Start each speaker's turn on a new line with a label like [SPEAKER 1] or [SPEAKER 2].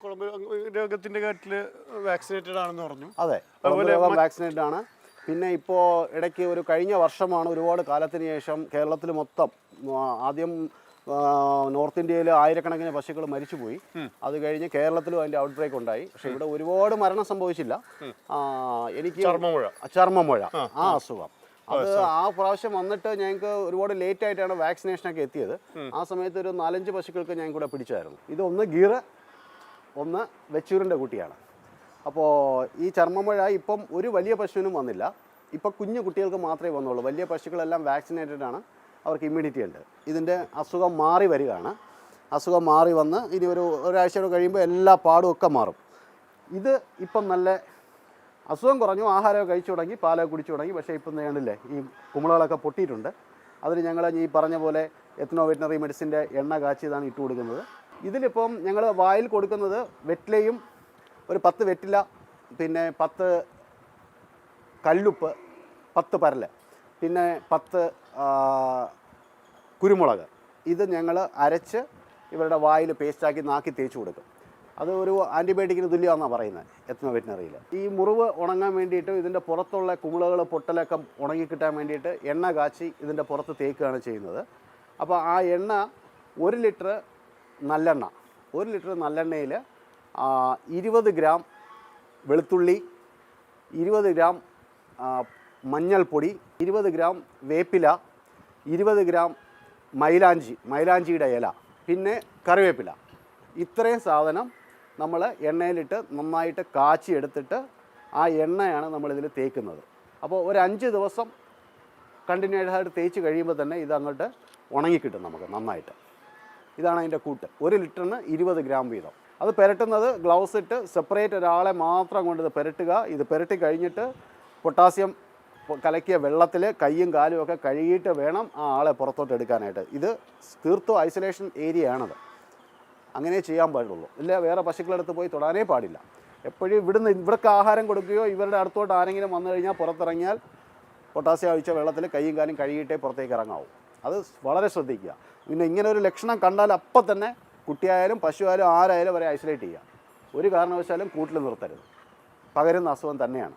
[SPEAKER 1] രോഗത്തിന്റെ കാര്യത്തിൽ വാക്സിനേറ്റഡ് ആണെന്ന് പറഞ്ഞു.
[SPEAKER 2] അതെ, രോഗം വാക്സിനേറ്റഡ് ആണ്. പിന്നെ ഇപ്പോൾ ഇടയ്ക്ക് ഒരു കഴിഞ്ഞ വർഷമാണ് ഒരുപാട് കാലത്തിന് ശേഷം കേരളത്തിൽ മൊത്തം ആദ്യം നോർത്ത് ഇന്ത്യയിൽ ആയിരക്കണക്കിന് പശുക്കൾ മരിച്ചുപോയി. അത് കഴിഞ്ഞ് കേരളത്തിലും അതിൻ്റെ ഔട്ട് ബ്രേക്ക് ഉണ്ടായി. പക്ഷെ ഇവിടെ ഒരുപാട് മരണം സംഭവിച്ചില്ല. എനിക്ക് ചർമ്മമുഴ ആ അസുഖം അത് ആ പ്രാവശ്യം വന്നിട്ട് ഞങ്ങൾക്ക് ഒരുപാട് ലേറ്റ് ആയിട്ടാണ് വാക്സിനേഷനൊക്കെ എത്തിയത്. ആ സമയത്ത് ഒരു 4-5 പശുക്കൾക്ക് ഞാൻ കൂടെ പിടിച്ചായിരുന്നു. ഇതൊന്ന് ഗീർ, ഒന്ന് വെച്ചൂരിൻ്റെ കുട്ടിയാണ്. അപ്പോൾ ഈ ചർമ്മമുഴ ഇപ്പം ഒരു വലിയ പശുവിനും വന്നില്ല. ഇപ്പം കുഞ്ഞു കുട്ടികൾക്ക് മാത്രമേ വന്നുള്ളൂ. വലിയ പശുക്കളെല്ലാം വാക്സിനേറ്റഡ് ആണ്, അവർക്ക് ഇമ്മ്യൂണിറ്റി ഉണ്ട്. ഇതിൻ്റെ അസുഖം മാറി വരികയാണ്. അസുഖം മാറി വന്ന് ഇനി ഒരാഴ്ചയോടെ കഴിയുമ്പോൾ എല്ലാ പാടും ഒക്കെ മാറും. ഇത് ഇപ്പം നല്ല അസുഖം കുറഞ്ഞു, ആഹാരമൊക്കെ കഴിച്ചു തുടങ്ങി, പാലൊക്കെ കുടിച്ചു തുടങ്ങി. പക്ഷേ ഇപ്പം കണ്ടില്ലേ, ഈ കുമിളകളൊക്കെ പൊട്ടിയിട്ടുണ്ട്. അതിന് ഞങ്ങൾ ഈ പറഞ്ഞ പോലെ എത്നോ വെറ്റിനറി മെഡിസിൻ്റെ എണ്ണ കാച്ചിയതാണ് ഇട്ട് കൊടുക്കുന്നത്. ഇതിലിപ്പം ഞങ്ങൾ വായിൽ കൊടുക്കുന്നത് വെറ്റിലയും ഒരു 10 വെറ്റില, പിന്നെ 10 കല്ലുപ്പ്, 10 പരല്, പിന്നെ 10 കുരുമുളക്. ഇത് ഞങ്ങൾ അരച്ച് ഇവരുടെ വായിൽ പേസ്റ്റാക്കി നാക്കി തേച്ച് കൊടുക്കും. അത് ഒരു ആൻറ്റിബയോട്ടിക്കിന് തുല്യമാണെന്നാണ് പറയുന്നത് എത്നോ വെറ്റിനറിയിൽ. ഈ മുറിവ് ഉണങ്ങാൻ വേണ്ടിയിട്ട് ഇതിൻ്റെ പുറത്തുള്ള കുമിളകൾ പൊട്ടലൊക്കെ ഉണങ്ങിക്കിട്ടാൻ വേണ്ടിയിട്ട് എണ്ണ കാച്ചി ഇതിൻ്റെ പുറത്ത് തേക്കുകയാണ് ചെയ്യുന്നത്. അപ്പോൾ ആ എണ്ണ 1 ലിറ്റർ നല്ലെണ്ണ, 1 ലിറ്റർ നല്ലെണ്ണയിൽ 20 ഗ്രാം വെളുത്തുള്ളി, 20 ഗ്രാം മഞ്ഞൾപ്പൊടി, 20 ഗ്രാം വേപ്പില, 20 ഗ്രാം മൈലാഞ്ചിയുടെ ഇല, പിന്നെ കറിവേപ്പില. ഇത്രയും സാധനം നമ്മൾ എണ്ണയിലിട്ട് നന്നായിട്ട് കാച്ചി എടുത്തിട്ട് ആ എണ്ണയാണ് നമ്മളിതിൽ തേക്കുന്നത്. അപ്പോൾ ഒരു 5 ദിവസം കണ്ടിന്യൂസ് ആയിട്ട് തേച്ച് കഴിയുമ്പോൾ തന്നെ ഇതങ്ങോട്ട് ഉണങ്ങിക്കിട്ടും നമുക്ക് നന്നായിട്ട്. ഇതാണ് അതിൻ്റെ കൂട്ട്. 1 ലിറ്ററിന് 20 ഗ്രാം വീതം. അത് പുരട്ടുന്നത് ഗ്ലൗസ് ഇട്ട് സെപ്പറേറ്റ് ഒരാളെ മാത്രം കൊണ്ട് ഇത് പുരട്ടുക. ഇത് പുരട്ടി കഴിഞ്ഞിട്ട് പൊട്ടാസ്യം കലക്കിയ വെള്ളത്തിൽ കൈയും കാലും ഒക്കെ കഴുകിയിട്ട് വേണം ആ ആളെ പുറത്തോട്ട് എടുക്കാനായിട്ട്. ഇത് തീർത്തും ഐസൊലേഷൻ ഏരിയ ആണത്. അങ്ങനെ ചെയ്യാൻ പാടുള്ളൂ. ഇല്ല വേറെ പശുക്കളടുത്ത് പോയി തൊടാനേ പാടില്ല. എപ്പോഴും ഇവിടേക്ക് ആഹാരം കൊടുക്കുകയോ ഇവരുടെ അടുത്തോട്ട് ആരെങ്കിലും വന്നു കഴിഞ്ഞാൽ പുറത്തിറങ്ങിയാൽ പൊട്ടാസ്യം ഒഴിച്ച വെള്ളത്തിൽ കൈയും കാലും കഴുകിയിട്ടേ പുറത്തേക്ക് ഇറങ്ങാവൂ. അത് വളരെ ശ്രദ്ധിക്കുക. പിന്നെ ഇങ്ങനെ ഒരു ലക്ഷണം കണ്ടാൽ അപ്പം തന്നെ കുട്ടിയായാലും പശുവായാലും ആരായാലും വരെ ഐസൊലേറ്റ് ചെയ്യുക. ഒരു കാരണവശാലും കൂട്ടിൽ നിർത്തരുത്. പകരുന്ന അസുഖം തന്നെയാണ്.